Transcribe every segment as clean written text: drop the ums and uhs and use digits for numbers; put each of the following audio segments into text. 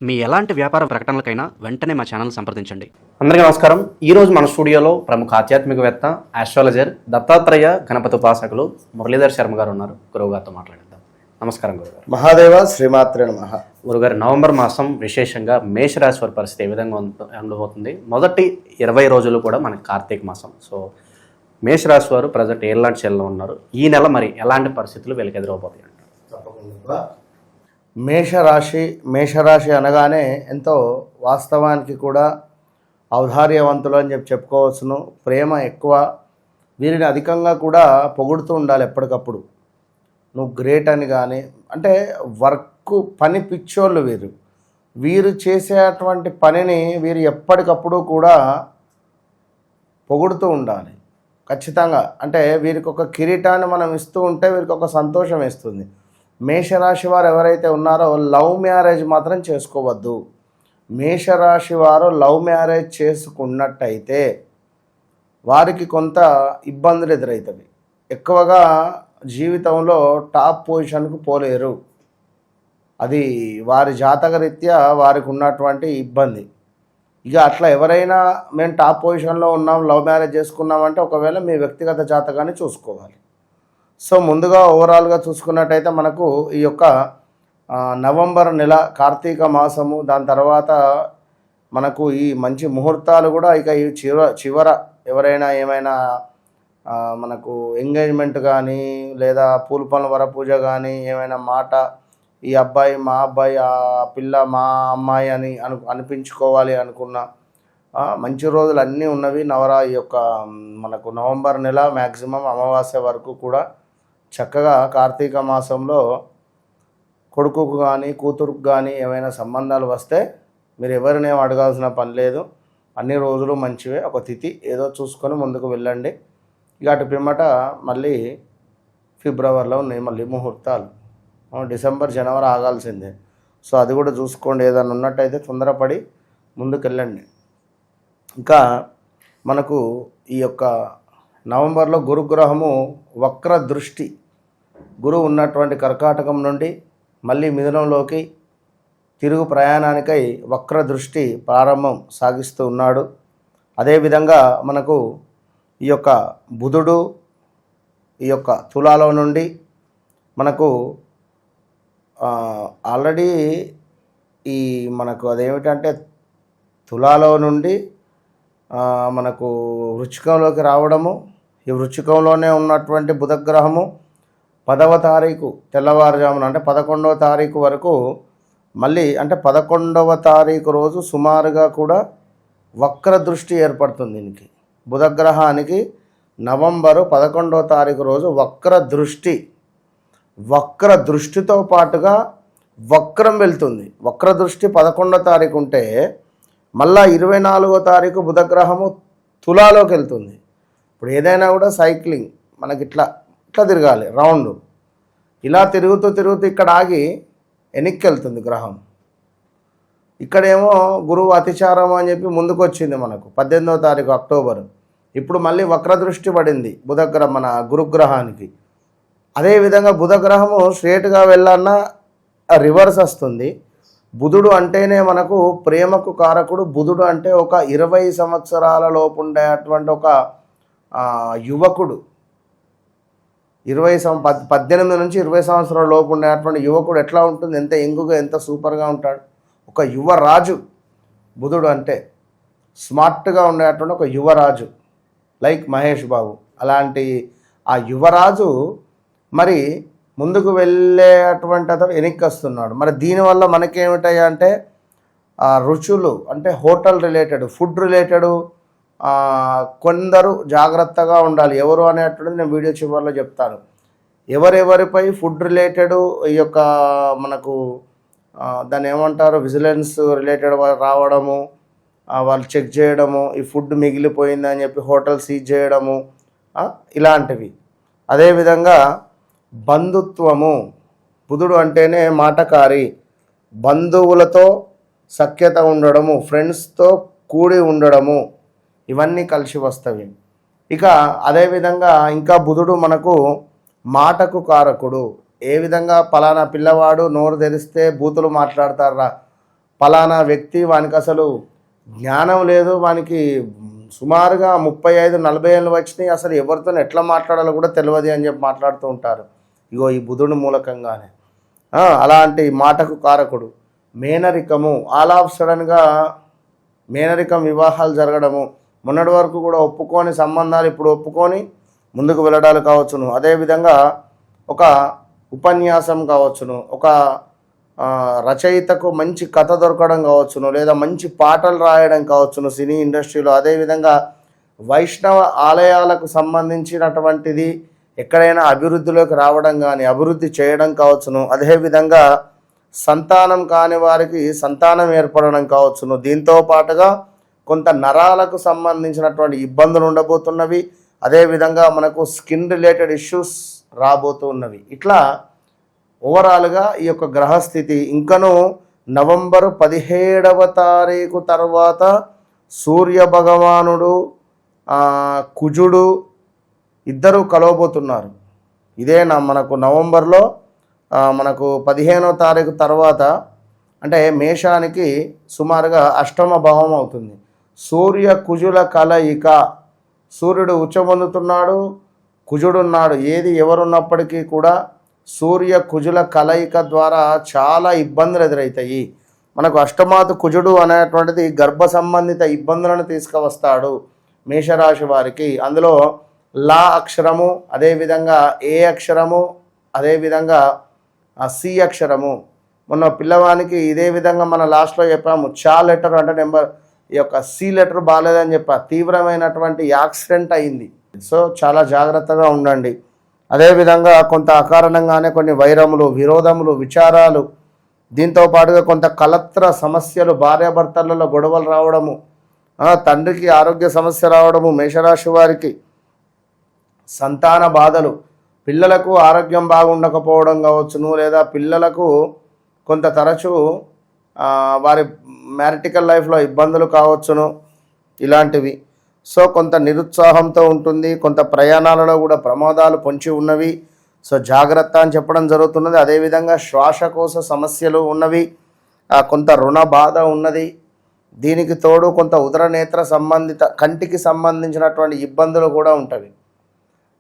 మీ ఎలాంటి వ్యాపార ప్రకటనలకైనా వెంటనే మా ఛానల్ సంప్రదించండి. అందరికీ నమస్కారం. ఈరోజు మన స్టూడియోలో ప్రముఖ ఆధ్యాత్మికవేత్త, ఆస్ట్రాలజర్, దత్తాత్రేయ గణపతి ఉపాసకులు మురళీధర్ శర్మ గారు ఉన్నారు. గురువు గారితో మాట్లాడిద్దాం. నమస్కారం గురుగారు. మహాదేవ శ్రీమాత్రే నమః. గురుగారు, నవంబర్ మాసం విశేషంగా మేషరాశి వారి పరిస్థితి ఏ విధంగా ఉండబోతుంది? మొదటి 20 రోజులు కూడా మనకి కార్తీక మాసం. సో మేషరాశి వారు ప్రజెంట్ ఎలాంటి చెల్లో ఉన్నారు? ఈ నెల మరి ఎలాంటి పరిస్థితులు వీళ్ళకి ఎదురవబోతాయి అంటారు? తప్పకుండా. మేషరాశి అనగానే ఎంతో వాస్తవానికి కూడా ఔదార్యవంతులు అని చెప్పుకోవచ్చును. ప్రేమ ఎక్కువ. వీరిని అధికంగా కూడా పొగుడుతూ ఉండాలి ఎప్పటికప్పుడు. నువ్వు గ్రేట్ అని కానీ, అంటే పని పిచ్చోళ్ళు వీరు చేసేటువంటి పనిని వీరు ఎప్పటికప్పుడు కూడా పొగుడుతూ ఉండాలి ఖచ్చితంగా. అంటే వీరికి ఒక కిరీటాన్ని మనం ఇస్తూ ఉంటే వీరికి ఒక సంతోషం వేస్తుంది. మేషరాశి వారు ఎవరైతే ఉన్నారో లవ్ మ్యారేజ్ మాత్రం చేసుకోవద్దు. మేషరాశి వారు లవ్ మ్యారేజ్ చేసుకున్నట్టయితే వారికి కొంత ఇబ్బందులు ఎదురవుతుంది. ఎక్కువగా జీవితంలో టాప్ పొజిషన్కు పోలేరు. అది వారి జాతకరీత్యా వారికి ఉన్నటువంటి ఇబ్బంది. ఇక అట్లా ఎవరైనా మేము టాప్ పొజిషన్లో ఉన్నాం, లవ్ మ్యారేజ్ చేసుకున్నామంటే ఒకవేళ మీ వ్యక్తిగత జాతకాన్ని చూసుకోవాలి. సో ముందుగా ఓవరాల్గా చూసుకున్నట్టయితే మనకు ఈ యొక్క నవంబర్ నెల కార్తీక మాసము, దాని తర్వాత మనకు ఈ మంచి ముహూర్తాలు కూడా ఇక ఈ చివర ఎవరైనా ఏమైనా మనకు ఎంగేజ్మెంట్ కానీ లేదా పూల పనుల వరపూజ కానీ ఏమైనా మాట ఈ అబ్బాయి మా అబ్బాయి, ఆ పిల్ల మా అమ్మాయి అని అనిపించుకోవాలి అనుకున్న మంచి రోజులు అన్నీ ఉన్నవి. ఈ యొక్క మనకు నవంబర్ నెల మ్యాక్సిమం అమావాస్య వరకు కూడా చక్కగా కార్తీక మాసంలో కొడుకుకు కానీ కూతురుకు కానీ ఏమైనా సంబంధాలు వస్తే మీరు ఎవరినేం అడగాల్సిన పని లేదు. అన్ని రోజులు మంచివే. ఒక తిథి ఏదో చూసుకొని ముందుకు వెళ్ళండి. ఇక అటు పిమ్మట మళ్ళీ ఫిబ్రవరిలో ఉన్నాయి మళ్ళీ ముహూర్తాలు. డిసెంబర్ జనవరి ఆగాల్సిందే. సో అది కూడా చూసుకోండి. ఏదైనా ఉన్నట్టయితే తొందరపడి ముందుకు వెళ్ళండి. ఇంకా మనకు ఈ యొక్క నవంబర్లో గురుగ్రహము వక్ర దృష్టి, గురువు ఉన్నటువంటి కర్కాటకం నుండి మళ్ళీ మిథునంలోకి తిరుగు ప్రయాణానికై వక్ర దృష్టి ప్రారంభం సాగిస్తూ ఉన్నాడు. అదేవిధంగా మనకు ఈ యొక్క బుధుడు ఈ యొక్క తులాలో నుండి మనకు ఆల్రెడీ ఈ మనకు అదేమిటంటే తులాలో నుండి మనకు వృశ్చికంలోకి రావడము, ఈ వృశ్చికంలోనే ఉన్నటువంటి బుధగ్రహము 10వ తారీఖు తెల్లవారుజామున అంటే 11వ తారీఖు వరకు మళ్ళీ అంటే 11వ తారీఖు రోజు సుమారుగా కూడా వక్ర దృష్టి ఏర్పడుతుంది. దీనికి బుధగ్రహానికి నవంబరు 11వ తారీఖు రోజు వక్ర దృష్టితో పాటుగా వక్రం వెళ్తుంది. వక్ర దృష్టి 11వ తారీఖు ఉంటే మళ్ళా 24వ తారీఖు బుధగ్రహము తులాలోకి వెళ్తుంది. ఇప్పుడు ఏదైనా కూడా సైక్లింగ్ మనకి ఇట్లా తిరగాలి రౌండ్. ఇలా తిరుగుతూ ఇక్కడ ఆగి వెనక్కి వెళ్తుంది గ్రహం. ఇక్కడేమో గురువు అతిచారం అని చెప్పి ముందుకు వచ్చింది మనకు 18వ తారీఖు అక్టోబర్. ఇప్పుడు మళ్ళీ వక్రదృష్టి పడింది మన గురుగ్రహానికి. అదేవిధంగా బుధగ్రహము స్ట్రేట్గా వెళ్ళాలన్నా రివర్స్ వస్తుంది. బుధుడు అంటేనే మనకు ప్రేమకు కారకుడు. బుధుడు అంటే ఒక 20 సంవత్సరాల లోపు ఉండేటువంటి ఒక యువకుడు. 18 నుంచి 20 సంవత్సరాల లోపు ఉండేటువంటి యువకుడు ఎట్లా ఉంటుంది? ఎంత యంగుగా, ఎంత సూపర్గా ఉంటాడు. ఒక యువరాజు బుధుడు అంటే. స్మార్ట్గా ఉండేటువంటి ఒక యువరాజు లైక్ మహేష్ బాబు. అలాంటి ఆ యువరాజు మరి ముందుకు వెళ్ళేటువంటి అతను వెనక్కి వస్తున్నాడు. మరి దీనివల్ల మనకేమిటాయి అంటే రుచులు అంటే హోటల్ రిలేటెడ్, ఫుడ్ రిలేటెడ్ కొందరు జాగ్రత్తగా ఉండాలి. ఎవరు అనేటువంటిది నేను వీడియో చివరిలో చెప్తాను. ఎవరెవరిపై ఫుడ్ రిలేటెడ్ ఈ యొక్క మనకు దాన్ని ఏమంటారు విజిలెన్స్ రిలేటెడ్ రావడము, వాళ్ళు చెక్ చేయడము, ఈ ఫుడ్ మిగిలిపోయిందని చెప్పి హోటల్ సీజ్ చేయడము, ఇలాంటివి. అదేవిధంగా బంధుత్వము, బుధుడు అంటేనే మాటకారి. బంధువులతో సఖ్యత ఉండడము, ఫ్రెండ్స్తో కూడి ఉండడము, ఇవన్నీ కలిసి వస్తవి. ఇక అదేవిధంగా ఇంకా బుధుడు మనకు మాటకు కారకుడు. ఏ విధంగా పలానా పిల్లవాడు నోరు తెరిస్తే బూతులు మాట్లాడతారా, పలానా వ్యక్తి వానికి అసలు జ్ఞానం లేదు, వానికి సుమారుగా 35-40 ఏళ్ళు వచ్చినాయి, అసలు ఎవరితో ఎట్లా మాట్లాడాలో కూడా తెలియదు అని చెప్పి మాట్లాడుతూ ఉంటారు. ఇగో ఈ బుధుడు మూలకంగానే అలాంటి మాటకు కారకుడు. మేనరికము, ఆల్ ఆఫ్ సడన్గా మేనరికం వివాహాలు జరగడము, మొన్నటి వరకు కూడా ఒప్పుకోని సంబంధాలు ఇప్పుడు ఒప్పుకొని ముందుకు వెళ్ళడాలు కావచ్చును. అదేవిధంగా ఒక ఉపన్యాసం కావచ్చును, ఒక రచయితకు మంచి కథ దొరకడం కావచ్చును, లేదా మంచి పాటలు రాయడం కావచ్చును సినీ ఇండస్ట్రీలో. అదేవిధంగా వైష్ణవ ఆలయాలకు సంబంధించినటువంటిది ఎక్కడైనా అభివృద్ధిలోకి రావడం కానీ అభివృద్ధి చేయడం కావచ్చును. అదేవిధంగా సంతానం కాని వారికి సంతానం ఏర్పడడం కావచ్చును. దీంతో పాటుగా కొంత నరాలకు సంబంధించినటువంటి ఇబ్బందులు ఉండబోతున్నవి. అదేవిధంగా మనకు స్కిన్ రిలేటెడ్ ఇష్యూస్ రాబోతున్నవి. ఇట్లా ఓవరాల్గా ఈ యొక్క గ్రహస్థితి ఇంకను నవంబరు 17వ తారీఖు తర్వాత సూర్య భగవానుడు కుజుడు ఇద్దరు కలవబోతున్నారు. ఇదే మనకు నవంబర్లో మనకు 15వ తారీఖు తర్వాత అంటే మేషానికి సుమారుగా 8వ భావం అవుతుంది. సూర్య కుజుల కలయిక, సూర్యుడు ఉచ్చబొందుతున్నాడు, కుజుడున్నాడు. ఏది ఎవరున్నప్పటికీ కూడా సూర్య కుజుల కలయిక ద్వారా చాలా ఇబ్బందులు ఎదురవుతాయి. మనకు అష్టమాతు కుజుడు అనేటువంటిది గర్భ సంబంధిత ఇబ్బందులను తీసుకువస్తాడు మేషరాశి వారికి. అందులో లా అక్షరము, అదేవిధంగా ఏ అక్షరము, అదేవిధంగా సి అక్షరము. మొన్న పిల్లవానికి ఇదే విధంగా మన లాస్ట్లో చెప్పాము, చా లెటర్ అంటే నెంబర్ ఈ యొక్క సి లెటర్ బాగాలేదని చెప్పా, తీవ్రమైనటువంటి యాక్సిడెంట్ అయింది. సో చాలా జాగ్రత్తగా ఉండండి. అదేవిధంగా కొంత అకారణంగానే కొన్ని వైరములు, విరోధములు, విచారాలు, దీంతో పాటుగా కొంత కలత్ర సమస్యలు, భార్యాభర్తలలో గొడవలు రావడము, తండ్రికి ఆరోగ్య సమస్య రావడము, మేషరాశి వారికి సంతాన బాధలు, పిల్లలకు ఆరోగ్యం బాగుండకపోవడం కావచ్చును, లేదా పిల్లలకు కొంత తరచూ వారి మ్యారిటికల్ లైఫ్లో ఇబ్బందులు కావచ్చును, ఇలాంటివి. సో కొంత నిరుత్సాహంతో ఉంటుంది, కొంత ప్రయాణాలలో కూడా ప్రమాదాలు పొంచి ఉన్నవి. సో జాగ్రత్త అని చెప్పడం జరుగుతున్నది. అదేవిధంగా శ్వాసకోశ సమస్యలు ఉన్నవి, కొంత రుణ బాధ ఉన్నది. దీనికి తోడు కొంత ఉదరనేత్ర సంబంధిత కంటికి సంబంధించినటువంటి ఇబ్బందులు కూడా ఉంటవి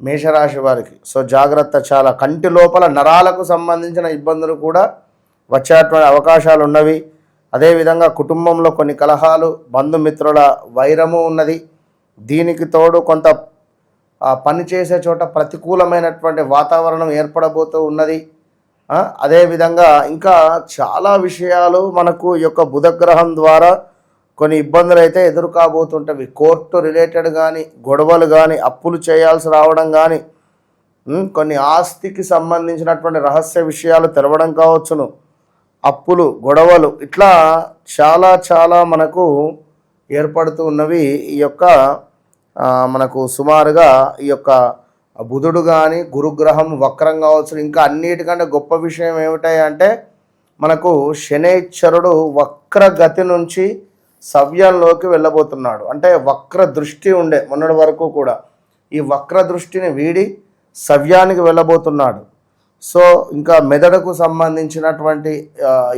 మేషరాశి వారికి. సో జాగ్రత్త, చాలా కంటి లోపల నరాలకు సంబంధించిన ఇబ్బందులు కూడా వచ్చేటువంటి అవకాశాలు ఉన్నవి. అదేవిధంగా కుటుంబంలో కొన్ని కలహాలు, బంధుమిత్రుల వైరము ఉన్నది. దీనికి తోడు కొంత పనిచేసే చోట ప్రతికూలమైనటువంటి వాతావరణం ఏర్పడబోతూ ఉన్నది. అదేవిధంగా ఇంకా చాలా విషయాలు మనకు ఈ యొక్క బుధగ్రహం ద్వారా కొన్ని ఇబ్బందులు అయితే ఎదురు కాబోతుంటవి. కోర్టు రిలేటెడ్ కానీ, గొడవలు కానీ, అప్పులు చేయాల్సి రావడం కానీ, కొన్ని ఆస్తికి సంబంధించినటువంటి రహస్య విషయాలు తెలవడం కావచ్చును, అప్పులు, గొడవలు, ఇట్లా చాలా చాలా మనకు ఏర్పడుతూ ఉన్నవి. ఈ యొక్క మనకు సుమారుగా ఈ యొక్క బుధుడు కానీ గురుగ్రహం వక్రం కావచ్చు. ఇంకా అన్నిటికంటే గొప్ప విషయం ఏమిటంటే మనకు శనైశ్వరుడు వక్రగతి నుంచి సవ్యంలోకి వెళ్ళబోతున్నాడు. అంటే వక్ర దృష్టి ఉండే మొన్నటి వరకు కూడా ఈ వక్ర దృష్టిని వీడి సవ్యానికి వెళ్ళబోతున్నాడు. సో ఇంకా మెదడుకు సంబంధించినటువంటి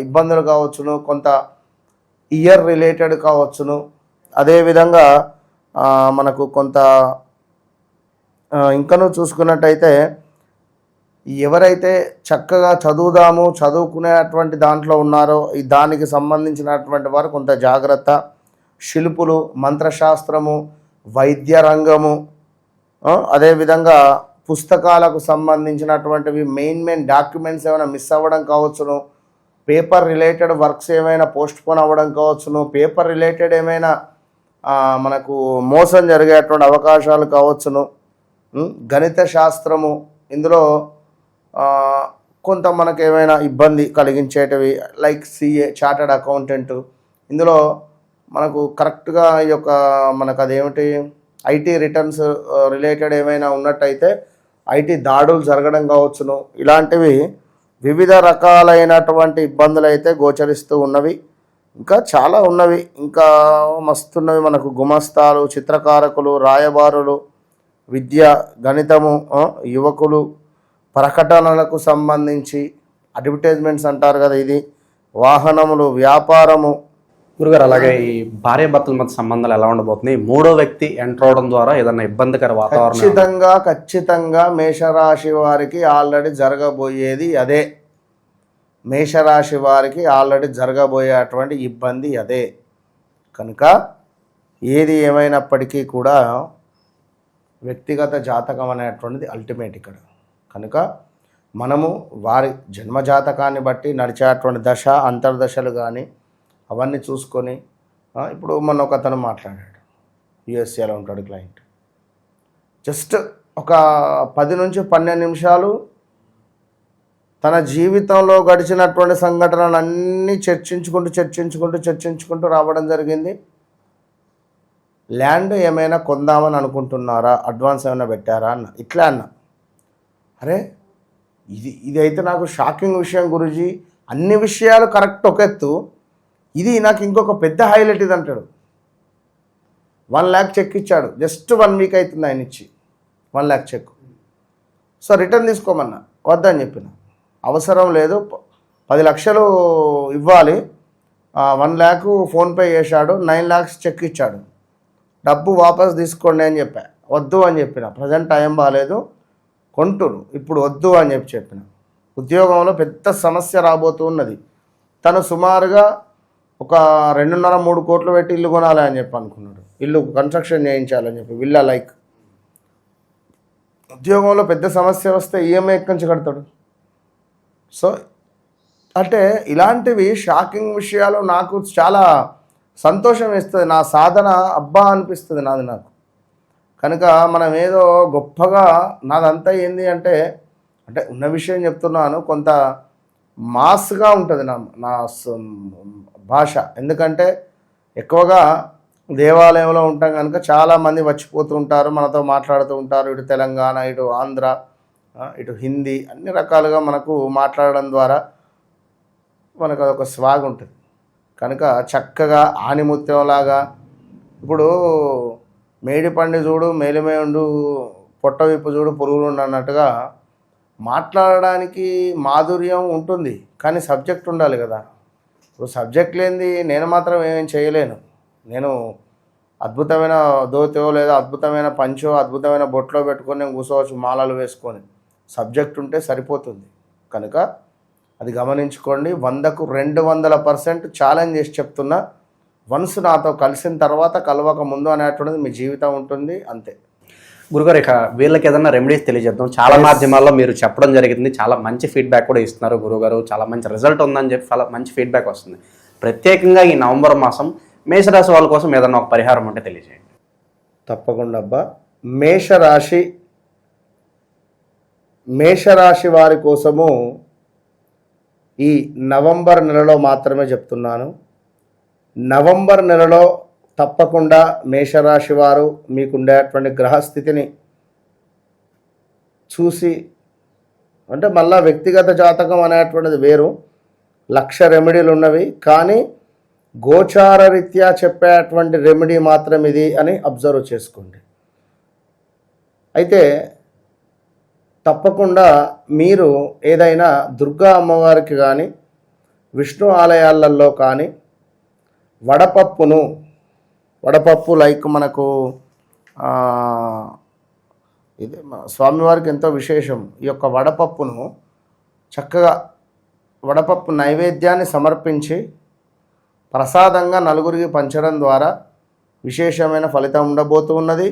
ఇబ్బందులు కావచ్చును, కొంత ఇయర్ రిలేటెడ్ కావచ్చును. అదేవిధంగా మనకు కొంత ఇంకనూ చూసుకున్నట్టయితే ఎవరైతే చక్కగా చదువుకునేటువంటి దాంట్లో ఉన్నారో ఈ దానికి సంబంధించినటువంటి వారు కొంత జాగ్రత్త. శిల్పులు, మంత్రశాస్త్రము, వైద్య రంగము, అదేవిధంగా పుస్తకాలకు సంబంధించినటువంటివి మెయిన్ డాక్యుమెంట్స్ ఏమైనా మిస్ అవ్వడం కావచ్చును, పేపర్ రిలేటెడ్ వర్క్స్ ఏమైనా పోస్ట్పోన్ అవ్వడం కావచ్చును, పేపర్ రిలేటెడ్ ఏమైనా మనకు మోసం జరిగేటువంటి అవకాశాలు కావచ్చును. గణిత శాస్త్రము, ఇందులో కొంత మనకు ఏమైనా ఇబ్బంది కలిగించేటివి లైక్ సిఏ, చార్టర్డ్ అకౌంటెంట్, ఇందులో మనకు కరెక్ట్గా ఈ యొక్క మనకు అదేమిటి ఐటీ రిటర్న్స్ రిలేటెడ్ ఏమైనా ఉన్నట్టయితే ఐటీ దాడులు జరగడం కావచ్చును. ఇలాంటివి వివిధ రకాలైనటువంటి ఇబ్బందులు అయితే గోచరిస్తూ ఉన్నవి. ఇంకా చాలా ఉన్నవి, ఇంకా మస్తున్నవి. మనకు గుమస్తాలు, చిత్రకారకులు, రాయబారులు, విద్య, గణితము, యువకులు, ప్రకటనలకు సంబంధించి అడ్వర్టైజ్మెంట్స్ అంటారు కదా, ఇది వాహనములు, వ్యాపారము. గురుగారు అలాగే ఈ భార్యాభర్తల మధ్య సంబంధాలు ఎలా ఉండబోతుంది? మూడో వ్యక్తి ఎంటర్ అవడం ద్వారా ఏదైనా ఇబ్బందికర వాతావరణం? ఖచ్చితంగా మేషరాశి వారికి ఆల్రెడీ జరగబోయేది అదే. మేషరాశి వారికి ఆల్రెడీ జరగబోయేటువంటి ఇబ్బంది అదే. కనుక ఏది ఏమైనప్పటికీ కూడా వ్యక్తిగత జాతకం అనేటువంటిది అల్టిమేట్ ఇక్కడ. కనుక మనము వారి జన్మజాతకాన్ని బట్టి నడిచేటువంటి దశ, అంతర్దశలు కానీ అవన్నీ చూసుకొని, ఇప్పుడు మొన్న ఒక అతను మాట్లాడాడు, యుఎస్ఏలో ఉంటాడు క్లయింట్. జస్ట్ ఒక 10 నుంచి 12 నిమిషాలు తన జీవితంలో గడిచినటువంటి సంఘటనలన్నీ చర్చించుకుంటూ రావడం జరిగింది. ల్యాండ్ ఏమైనా కొందామని అనుకుంటున్నారా, అడ్వాన్స్ ఏమైనా పెట్టారా అన్న. ఇట్లా అన్న. అరే ఇదైతే నాకు షాకింగ్ విషయం గురూజీ. అన్ని విషయాలు కరెక్ట్ ఒక ఎత్తు, ఇది నాకు ఇంకొక పెద్ద హైలైట్ ఇది అంటాడు. 1 lakh చెక్ ఇచ్చాడు. జస్ట్ 1 వీక్ అవుతుంది ఆయన ఇచ్చి 1 lakh చెక్. సో రిటర్న్ తీసుకోమన్నా, వద్దని చెప్పిన. అవసరం లేదు, 10 లక్షలు ఇవ్వాలి, 1 lakh ఫోన్పే చేశాడు, 9 lakhs చెక్ ఇచ్చాడు. డబ్బు వాపస్ తీసుకోండి అని చెప్పా. వద్దు అని చెప్పిన. ప్రజెంట్ టైం బాగాలేదు, కొంటురు, ఇప్పుడు వద్దు అని చెప్పిన. ఉద్యోగంలో పెద్ద సమస్య రాబోతూ ఉన్నది. తను సుమారుగా ఒక 2.5-3 కోట్లు పెట్టి ఇల్లు కొనాలి అని చెప్పి అనుకున్నాడు. ఇల్లు కన్స్ట్రక్షన్ చేయించాలని చెప్పి, విల్లా లైక్. ఉద్యోగంలో పెద్ద సమస్య వస్తే ఈఎంఐ ఎక్కడి నుంచి కడతాడు? సో అంటే ఇలాంటివి షాకింగ్ విషయాలు నాకు చాలా సంతోషం ఇస్తుంది. నా సాధన అబ్బా అనిపిస్తుంది నాకు. కనుక మనం ఏదో గొప్పగా నాదంతా ఏంది అంటే ఉన్న విషయం చెప్తున్నాను, కొంత మాస్గా ఉంటుంది నా భాష. ఎందుకంటే ఎక్కువగా దేవాలయంలో ఉంటాం కనుక చాలామంది వచ్చిపోతూ ఉంటారు, మనతో మాట్లాడుతూ ఉంటారు. ఇటు తెలంగాణ, ఇటు ఆంధ్ర, ఇటు హిందీ, అన్ని రకాలుగా మనకు మాట్లాడడం ద్వారా మనకు అదొక స్వాగ్ ఉంటుంది. కనుక చక్కగా ఆనిముత్యంలాగా, ఇప్పుడు మేడిపండి చూడు మేలిమే ఉండు, పొట్ట విప్పు చూడు పురుగులు అన్నట్టుగా మాట్లాడడానికి మాధుర్యం ఉంటుంది, కానీ సబ్జెక్ట్ ఉండాలి కదా. ఇప్పుడు సబ్జెక్ట్ లేనిది నేను మాత్రం ఏమేం చేయలేను. నేను అద్భుతమైన దోతో లేదా అద్భుతమైన పంచో అద్భుతమైన బొట్లో పెట్టుకొని నేను కూర్చోవచ్చు, మాలలు వేసుకొని. సబ్జెక్ట్ ఉంటే సరిపోతుంది. కనుక అది గమనించుకోండి. 100కు 200% ఛాలెంజ్ చేసి చెప్తున్నా. వన్స్ నాతో కలిసిన తర్వాత కలవక ముందు అనేటువంటిది మీ జీవితం ఉంటుంది, అంతే. గురుగారు, ఇక వీళ్ళకి ఏదైనా రెమెడీస్ తెలియజేద్దాం. చాలా మాధ్యమాల్లో మీరు చెప్పడం జరిగింది, చాలా మంచి ఫీడ్బ్యాక్ కూడా ఇస్తున్నారు గురుగారు. చాలా మంచి రిజల్ట్ ఉందని చెప్పి చాలా మంచి ఫీడ్బ్యాక్ వస్తుంది. ప్రత్యేకంగా ఈ నవంబర్ మాసం మేషరాశి వాళ్ళ కోసం ఏదన్నా ఒక పరిహారం ఉంటే తెలియజేయండి. తప్పకుండా అబ్బా. మేషరాశి వారి కోసము ఈ నవంబర్ నెలలో మాత్రమే చెప్తున్నాను. నవంబర్ నెలలో తప్పకుండా మేషరాశి వారు మీకుండేటువంటి గ్రహస్థితిని చూసి, అంటే మళ్ళా వ్యక్తిగత జాతకం అనేటువంటిది వేరు, 1,00,000 రెమెడీలు ఉన్నవి, కానీ గోచార రీత్యా చెప్పేటువంటి రెమెడీ మాత్రం ఇది అని అబ్జర్వ్ చేసుకోండి. అయితే తప్పకుండా మీరు ఏదైనా దుర్గా అమ్మవారికి కానీ విష్ణు ఆలయాలలో కానీ వడపప్పు లైక్ మనకు ఇది స్వామివారికి ఎంతో విశేషం. ఈ యొక్క వడపప్పును చక్కగా వడపప్పు నైవేద్యాన్ని సమర్పించి ప్రసాదంగా నలుగురికి పంచడం ద్వారా విశేషమైన ఫలితం ఉండబోతూ ఉన్నది.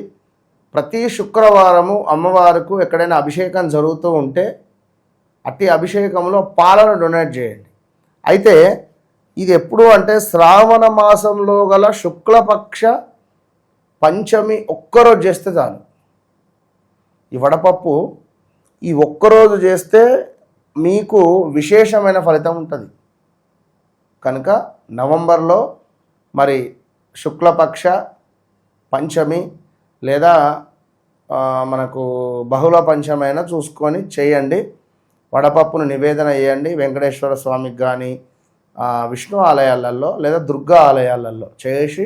ప్రతి శుక్రవారము అమ్మవారికి ఎక్కడైనా అభిషేకం జరుగుతూ ఉంటే అట్టి అభిషేకంలో పాలను డొనేట్ చేయండి. అయితే ఇది ఎప్పుడు అంటే శ్రావణ మాసంలో గల శుక్లపక్ష పంచమి ఒక్కరోజు చేస్తే చాలు. ఈ వడపప్పు ఈ ఒక్కరోజు చేస్తే మీకు విశేషమైన ఫలితం ఉంటుంది. కనుక నవంబర్లో మరి శుక్లపక్ష పంచమి లేదా మనకు బహుళ పంచమైనా చూసుకొని చేయండి. వడపప్పును నివేదన చేయండి. వెంకటేశ్వర స్వామికి కానీ విష్ణు ఆలయాలలో లేదా దుర్గా ఆలయాలలో చేసి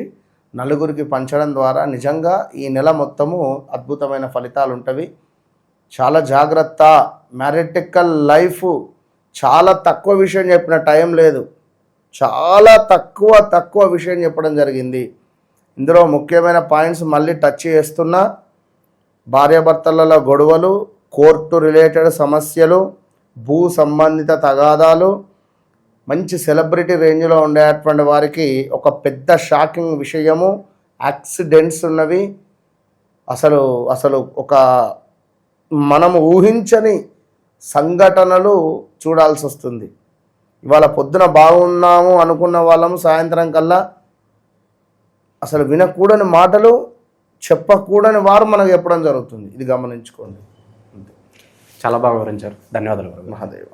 నలుగురికి పంచడం ద్వారా నిజంగా ఈ నెల మొత్తము అద్భుతమైన ఫలితాలు ఉంటవి. చాలా జాగ్రత్త. మ్యారిటికల్ లైఫ్ చాలా తక్కువ విషయం చెప్పిన, టైం లేదు. చాలా తక్కువ విషయం చెప్పడం జరిగింది. ఇందులో ముఖ్యమైన పాయింట్స్ మళ్ళీ టచ్ చేస్తున్నా, భార్యాభర్తలలో గొడవలు, కోర్టు రిలేటెడ్ సమస్యలు, భూ సంబంధిత తగాదాలు, మంచి సెలబ్రిటీ రేంజ్లో ఉండేటువంటి వారికి ఒక పెద్ద షాకింగ్ విషయము, యాక్సిడెంట్స్ ఉన్నవి. అసలు ఒక మనము ఊహించని సంఘటనలు చూడాల్సి వస్తుంది. ఇవాళ పొద్దున బాగున్నాము అనుకున్న వాళ్ళము సాయంత్రం కల్లా అసలు వినకూడని మాటలు, చెప్పకూడని వారు మనకు చెప్పడం జరుగుతుంది. ఇది గమనించుకోండి. చాలా బాగా వివరించారు. ధన్యవాదాలు. మహాదేవ.